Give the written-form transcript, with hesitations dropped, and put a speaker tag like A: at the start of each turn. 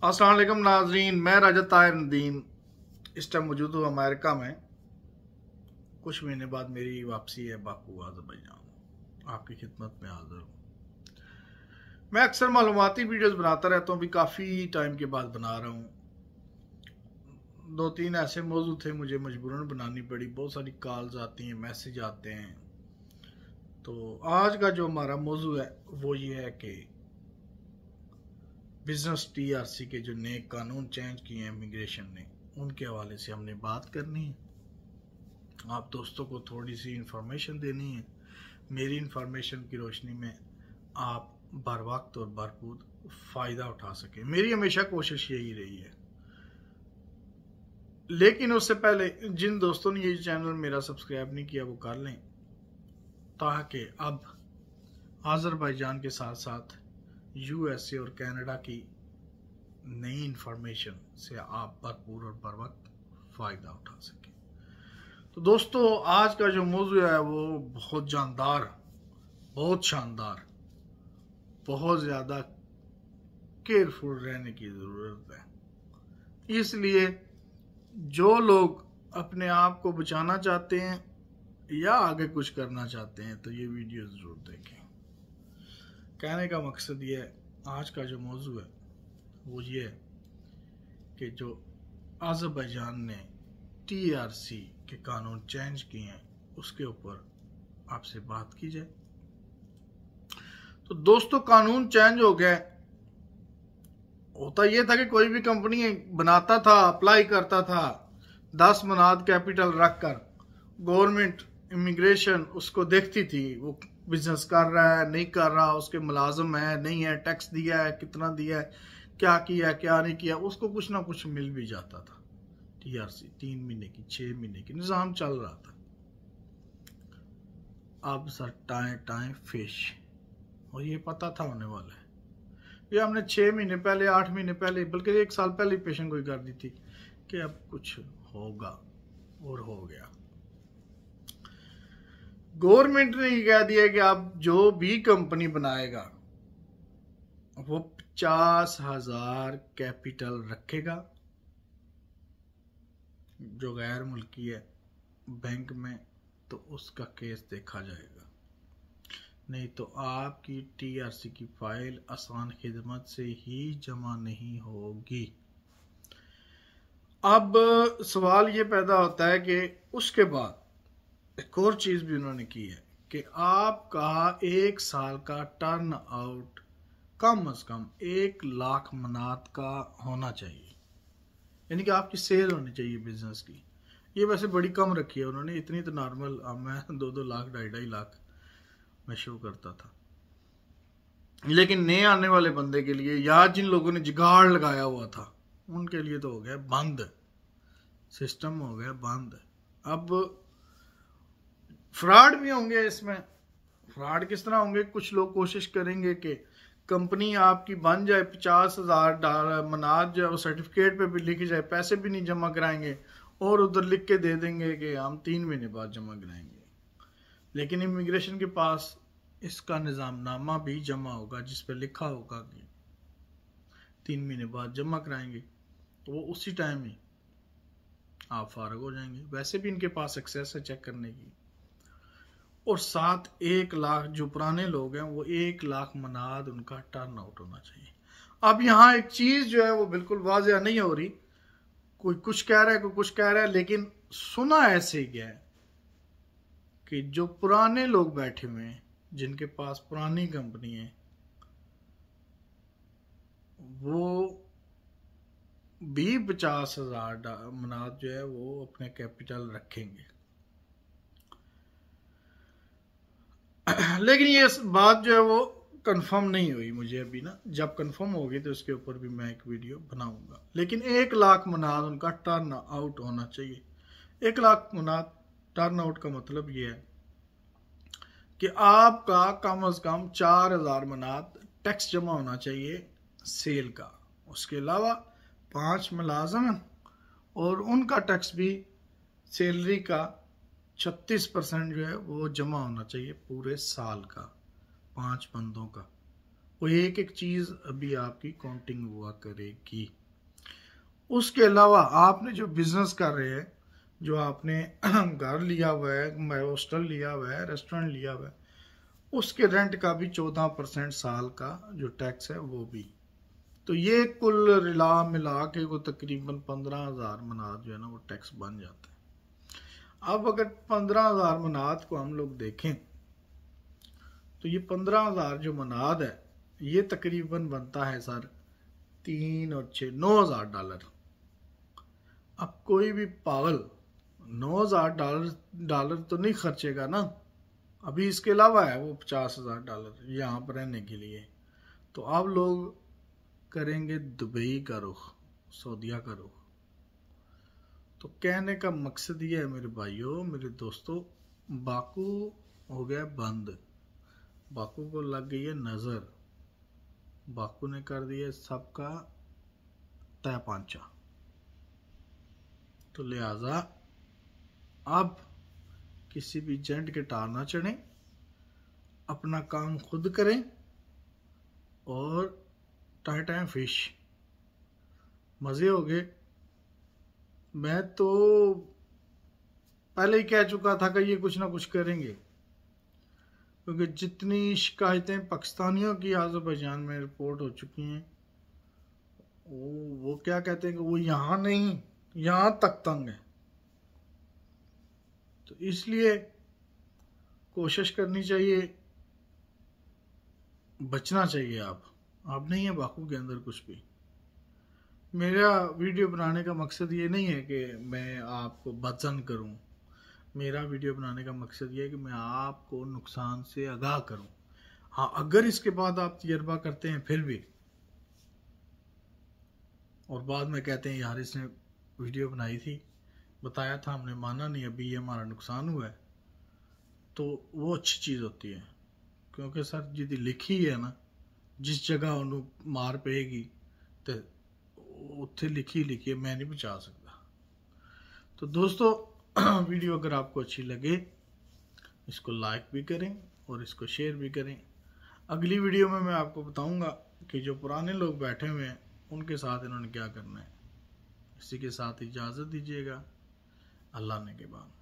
A: अस्सलाम वालेकुम नाजरीन, मैं राजा ताहिर नदीम इस टाइम मौजूद हूँ अमेरिका में। कुछ महीने बाद मेरी वापसी है बाकू अज़रबैजान। आपकी खिदमत में हाजिर हूँ। मैं अक्सर मालूमाती वीडियोस बनाता रहता हूँ, भी काफ़ी टाइम के बाद बना रहा हूँ। 2-3 ऐसे मौजू थे मुझे मजबूरन बनानी पड़ी, बहुत सारी कॉल्स आती हैं, मैसेज आते हैं। तो आज का जो हमारा मौजू है वो ये है कि बिजनेस टीआरसी के जो नए कानून चेंज किए हैं इमिग्रेशन ने, उनके हवाले से हमने बात करनी है। आप दोस्तों को थोड़ी सी इंफॉर्मेशन देनी है। मेरी इंफॉर्मेशन की रोशनी में आप बर वक्त और भरपूर फ़ायदा उठा सकें। मेरी हमेशा कोशिश यही रही है। लेकिन उससे पहले जिन दोस्तों ने ये चैनल मेरा सब्सक्राइब नहीं किया वो कर लें, ताकि अब आज़रबाईजान के साथ साथ यूएसए और कनाडा की नई इंफॉर्मेशन से आप भरपूर और बर वक्त फ़ायदा उठा सकें। तो दोस्तों, आज का जो मौजू है वो बहुत जानदार, बहुत शानदार, बहुत ज़्यादा केयरफुल रहने की ज़रूरत है। इसलिए जो लोग अपने आप को बचाना चाहते हैं या आगे कुछ करना चाहते हैं तो ये वीडियो ज़रूर देखें। कहने का मकसद ये है, आज का जो मौजू है वो ये है कि जो आज़रबाईजान ने टीआरसी के कानून चेंज किए हैं उसके ऊपर आपसे बात की जाए। तो दोस्तों, कानून चेंज हो गया। होता ये था कि कोई भी कंपनी बनाता था, अप्लाई करता था, 10 मनाद कैपिटल रखकर गवर्नमेंट इमिग्रेशन उसको देखती थी, वो बिजनेस कर रहा है नहीं कर रहा, उसके मुलाजम है नहीं है, टैक्स दिया है कितना दिया है, क्या किया क्या नहीं किया, उसको कुछ ना कुछ मिल भी जाता था। टीआरसी 3 महीने की 6 महीने की निज़ाम चल रहा था। अब सर टाइम फिश, और ये पता था होने वाला है। ये हमने 6 महीने पहले, 8 महीने पहले, बल्कि 1 साल पहले पेशन गोई कर दी थी कि अब कुछ होगा, और हो गया। गवर्नमेंट ने ये कह दिया कि अब जो भी कंपनी बनाएगा वो 50,000 कैपिटल रखेगा। जो गैर मुल्की है बैंक में तो उसका केस देखा जाएगा, नहीं तो आपकी टीआरसी की फाइल आसान खिदमत से ही जमा नहीं होगी। अब सवाल ये पैदा होता है कि उसके बाद एक और चीज भी उन्होंने की है कि आपका 1 साल का टर्न आउट कम से कम 1 लाख मनात का होना चाहिए, यानी कि आपकी सेल होनी चाहिए बिजनेस की। ये वैसे बड़ी कम रखी है उन्होंने, इतनी तो नॉर्मल, मैं 2-2 लाख 2.5 लाख में शो करता था। लेकिन नए आने वाले बंदे के लिए या जिन लोगों ने जुगाड़ लगाया हुआ था उनके लिए तो हो गया बंद, सिस्टम हो गया बंद। अब फ्रॉड भी होंगे इसमें। फ्रॉड किस तरह होंगे? कुछ लोग कोशिश करेंगे कि कंपनी आपकी बन जाए, 50,000 मनात जो है वो सर्टिफिकेट पे भी लिखी जाए, पैसे भी नहीं जमा कराएंगे और उधर लिख के दे देंगे कि हम 3 महीने बाद जमा कराएंगे। लेकिन इमिग्रेशन के पास इसका निज़ामनामा भी जमा होगा जिस पे लिखा होगा कि 3 महीने बाद जमा कराएंगे, तो वो उसी टाइम ही आप फारग हो जाएंगे। वैसे भी इनके पास एक्सेस है चेक करने की। और साथ 1 लाख, जो पुराने लोग हैं वो 1 लाख मनाद उनका टर्न आउट होना चाहिए। अब यहाँ एक चीज जो है वो बिल्कुल वाज़ेह नहीं हो रही, कोई कुछ कह रहा है कोई कुछ कह रहा है, लेकिन सुना ऐसे ही गया है कि जो पुराने लोग बैठे हुए हैं जिनके पास पुरानी कंपनी है वो भी 50,000 मनाद जो है वो अपने कैपिटल रखेंगे। लेकिन ये बात जो है वो कंफर्म नहीं हुई मुझे अभी ना, जब कंफर्म होगी तो उसके ऊपर भी मैं एक वीडियो बनाऊंगा। लेकिन 1 लाख मनाद उनका टर्न आउट होना चाहिए। 1 लाख मनाद टर्न आउट का मतलब ये है कि आपका कम से कम 4,000 मनाद टैक्स जमा होना चाहिए सेल का। उसके अलावा 5 मुलाजिम हैं और उनका टैक्स भी सैलरी का 36% जो है वो जमा होना चाहिए पूरे साल का, 5 बंदों का। वो एक एक चीज़ अभी आपकी काउंटिंग हुआ करेगी। उसके अलावा आपने जो बिजनेस कर रहे हैं, जो आपने घर लिया हुआ है, हॉस्टल लिया हुआ है, रेस्टोरेंट लिया हुआ है, उसके रेंट का भी 14% साल का जो टैक्स है वो भी। तो ये कुल रिला मिला के वो तकरीबन 15,000 मनात जो है ना वो टैक्स बन जाता है। अब अगर 15,000 मनात को हम लोग देखें तो ये 15,000 जो मनात है ये तकरीबन बनता है सर 3 और 6 $9,000। अब कोई भी पागल $9,000 तो नहीं खर्चेगा ना। अभी इसके अलावा है वो $50,000 यहाँ पर रहने के लिए। तो आप लोग करेंगे दुबई का रुख, सऊदीया का रुख। तो कहने का मकसद ये है मेरे भाइयों, मेरे दोस्तों, बाकू हो गया बंद, बाकू को लग गई है नज़र, बाकू ने कर दिया सबका तय पांचा। तो लिहाजा अब किसी भी एजेंट के टार ना चढ़ें, अपना काम खुद करें और टाइम फिश मज़े हो गए। मैं तो पहले ही कह चुका था कि ये कुछ ना कुछ करेंगे, क्योंकि जितनी शिकायतें पाकिस्तानियों की अज़रबैजान में रिपोर्ट हो चुकी हैं, वो क्या कहते हैं कि वो यहाँ नहीं यहाँ तक तंग है। तो इसलिए कोशिश करनी चाहिए, बचना चाहिए। आप नहीं है बाकू के अंदर कुछ भी। मेरा वीडियो बनाने का मकसद ये नहीं है कि मैं आपको बदजन करूं, मेरा वीडियो बनाने का मकसद ये है कि मैं आपको नुकसान से आगाह करूं। हाँ, अगर इसके बाद आप तजर्बा करते हैं फिर भी और बाद में कहते हैं यार इसने वीडियो बनाई थी, बताया था, हमने माना नहीं, अभी ये हमारा नुकसान हुआ है, तो वो अच्छी चीज़ होती है। क्योंकि सर जिदी लिखी है ना, जिस जगह उन्होंने मार पेगी तो उत्थे लिखी लिखी मैं नहीं बचा सकता। तो दोस्तों वीडियो अगर आपको अच्छी लगे इसको लाइक भी करें और इसको शेयर भी करें। अगली वीडियो में मैं आपको बताऊंगा कि जो पुराने लोग बैठे हुए हैं उनके साथ इन्होंने क्या करना है। इसी के साथ इजाज़त दीजिएगा। अल्लाह ने के बाद।